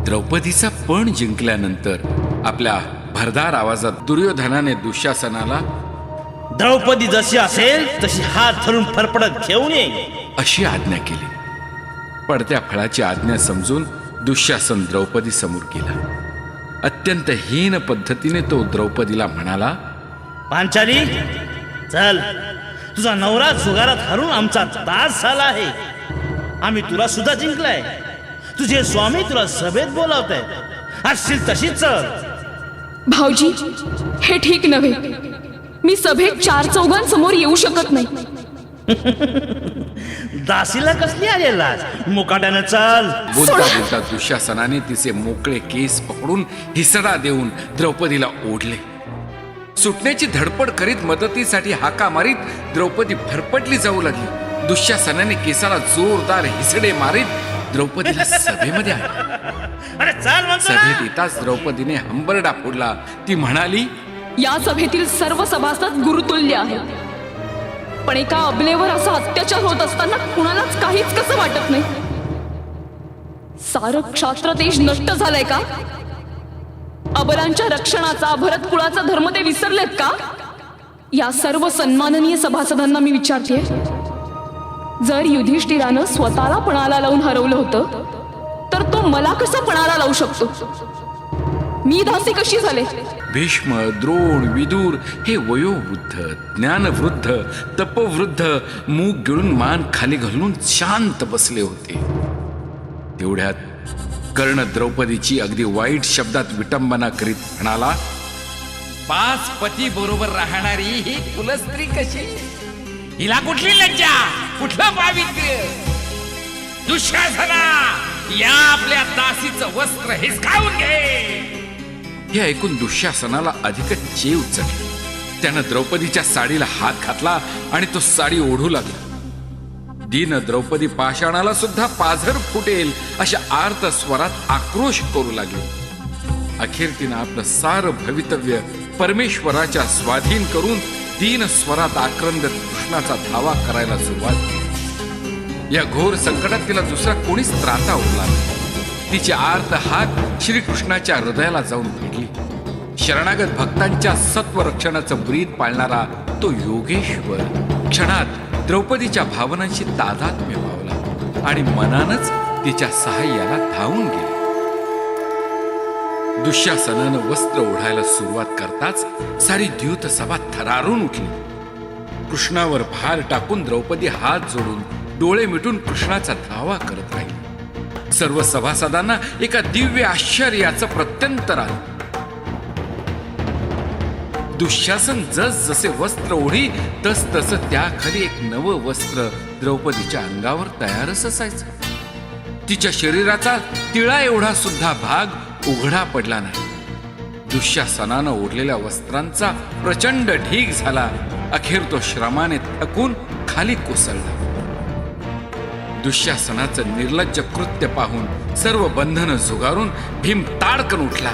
द्रौपदीचा पण जिंकल्यानंतर आपल्या भरदार आवाजात दुर्योधनाने दुःशासनाला द्रौपदी जशी असेल तशी हात धरून फरफडत घेऊन ये अशी आज्ञा केली. पडत्या फळाची आज्ञा समजून दुःशासन द्रौपदी समोर गेला. अत्यंत हीन पद्धतीने तो द्रौपदीला म्हणाला, पांचाली चल, तुझा नवरा जुगारात हरून आमचा दास झाला आहे. आम्ही तुला सुद्धा जिंकलाय. तुझे स्वामी तुला सभेत बोलावतायत. असशील तशीच चल. भाऊजी, हे ठीक नव्हे. मी सभेत 4 चौघांसमोर येऊ शकत नाही. दासीला कसली आलेला मुकाट्यानं चल. बोलता बोलता दुःशासनाने तिचे मोकळे केस पकडून हिसडा देऊन द्रौपदीला ओढले. सुटण्याची धडपड करीत मदतीसाठी हाका मारीत द्रौपदी फरफटली जाऊ लागली. दुःशासनाने केसाला जोरदार हिसडे मारीत द्रौपदीला सभेमध्ये आणले. अरे चल म्हणतो ना. सभेत येताच द्रौपदीने हंबरडा फोडला. ती म्हणाली, या सभेतील सर्व सभासद गुरुतुल्य आहेत, पण एका अबलेवर असा अत्याचार होत असताना कुणालाच काहीच कसं वाटत नाही. सारं क्षात्र देश नष्ट झालाय का? अबलांच्या रक्षणाचा, भरत कुळाचा धर्म ते विसरलेत का? या सर्व सन्माननीय सभासदांना मी विचारते, जर युधिष्ठिरानं स्वतःला पणाला लावून हरवलं होतं तर तो मला कसं पणाला लावू शकतो? मी दासी कशी झाले? भीष्म, द्रोण, विदूर हे वयोवृद्ध, ज्ञानवृद्ध, तपवृद्ध मूग गिळून मान खाली घालून शांत बसले होते. तेवढ्यात कर्ण द्रौपदीची अगदी वाईट शब्दात विटंबना करीत म्हणाला, 5 पती बरोबर राहणारी ही कुलस्त्री कशी? हिला कुठली लज्जा, कुठलं पावित्र्य? दुःशासना, या आपल्या दासीचं वस्त्र हिसकावून घे. हे ऐकून दुःशासनाला अधिकच चेव चढली. त्यानं द्रौपदीच्या साडीला हात घातला आणि तो साडी ओढू लागला. दीन द्रौपदी पाषाणाला सुद्धा पाझर फुटेल अशा आर्त स्वरात आक्रोश करू लागली. अखेर तिनं आपलं सारं भवितव्य परमेश्वराच्या स्वाधीन करून दीन स्वरात आक्रंदत कृष्णाचा धावा करायला सुरुवात केली. या घोर संकटात तिला दुसरा कोणीच त्राता उरला नाही. तिची आर्त हाक श्रीकृष्णाच्या हृदयाला जाऊन भेटली. शरणागत भक्तांच्या सत्वरक्षणाचं ब्रीद पाळणारा तो योगेश्वर क्षणात द्रौपदीच्या भावनांशी तादात्म्य पावला आणि मनानच तिच्या सहाय्याला धावून गेला. दुःशासनानं वस्त्र ओढायला सुरुवात करताच सारी द्यूत सभा थरारून उठली. कृष्णावर भार टाकून द्रौपदी हात जोडून डोळे मिटून कृष्णाचा धावा करत राहिली. सर्व सभासदांना एका दिव्य आश्चर्याचं प्रत्यंतर आलं. दुःशासन जस जसे वस्त्र ओढी तस तस त्याखाली एक नवं वस्त्र द्रौपदीच्या अंगावर तयारच असायचं. तिच्या शरीराचा तिळा एवढा सुद्धा भाग उघडा पडला नाही. दुःशासनानं ओढलेल्या वस्त्रांचा प्रचंड ढीग झाला. अखेर तो श्रमाने थकून खाली कोसळला. दुःशासनाचं निर्लज्ज कृत्य पाहून सर्व बंधनं झुगारून भीम ताडकन उठला.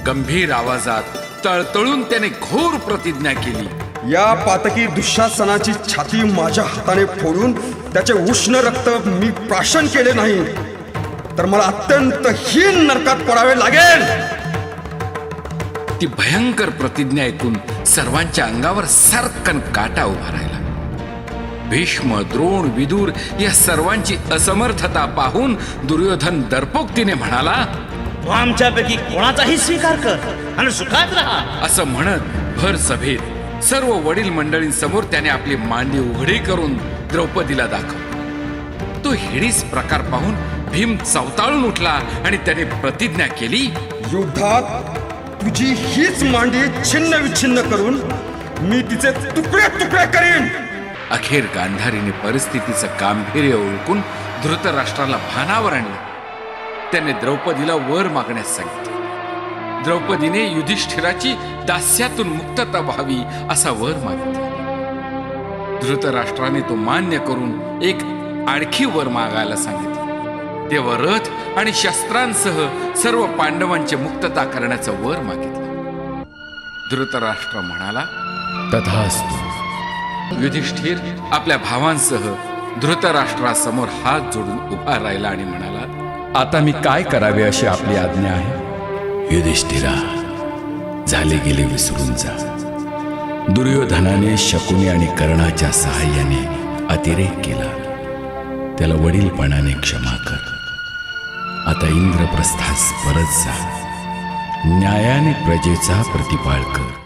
गंभीर आवाजात तळतळून त्याने घोर प्रतिज्ञा केली, या पातकी दुःशासनाची छाती माझ्या हाताने फोडून त्याचे उष्ण रक्त मी प्राशन केले नाही तर मला अत्यंत हीन नरकात पडावे लागेल. ती भयंकर प्रतिज्ञा ऐकून सर्वांच्या अंगावर सरकन काटा उभा राहिला. भीष्म, द्रोण, विदूर या सर्वांची असमर्थता पाहून दुर्योधन दर्पोक्तीने म्हणाला, तू आमच्यापैकी कोणाचाही स्वीकार कर आणि सुखात राहा. असं म्हणत भर सभेत सर्व वडील मंडळींसमोर त्याने आपली मांडी उघडी करून द्रौपदीला दाखवली. तो हिडीस प्रकार पाहून भीम चवताळून उठला आणि त्याने प्रतिज्ञा केली, युद्धात तुझी हीच मांडी छिन्न विच्छिन्न करून मी तिचे तुकडे तुकडे करीन. अखेर गांधारीने परिस्थितीचं गांभीर्य ओळखून धृतराष्ट्राला भानावर आणलं. त्याने द्रौपदीला वर मागण्यास सांगितले. द्रौपदीने युधिष्ठिराची दास्यातून मुक्तता व्हावी असा वर मागितला. धृतराष्ट्राने तो मान्य करून एक आणखी वर मागायला सांगितले. तेव्हा रथ आणि शस्त्रांसह सर्व पांडवांची मुक्तता करण्याचं वर मागितलं. धृतराष्ट्र म्हणाला, तथास्तु. युधिष्ठिर आपल्या भावांसह धृतराष्ट्रासमोर हात जोडून उभा राहिला आणि म्हणाला, आता मी काय करावे अशी आपली आज्ञा आहे? युधिष्ठिरा, झाले गेले विसरून जा. दुर्योधनाने शकुनी आणि कर्णाच्या सहाय्याने अतिरेक केला. त्याला वडीलपणाने क्षमा कर. आता इंद्रप्रस्थास परत जा. न्यायाने प्रजेचा प्रतिपाळ कर.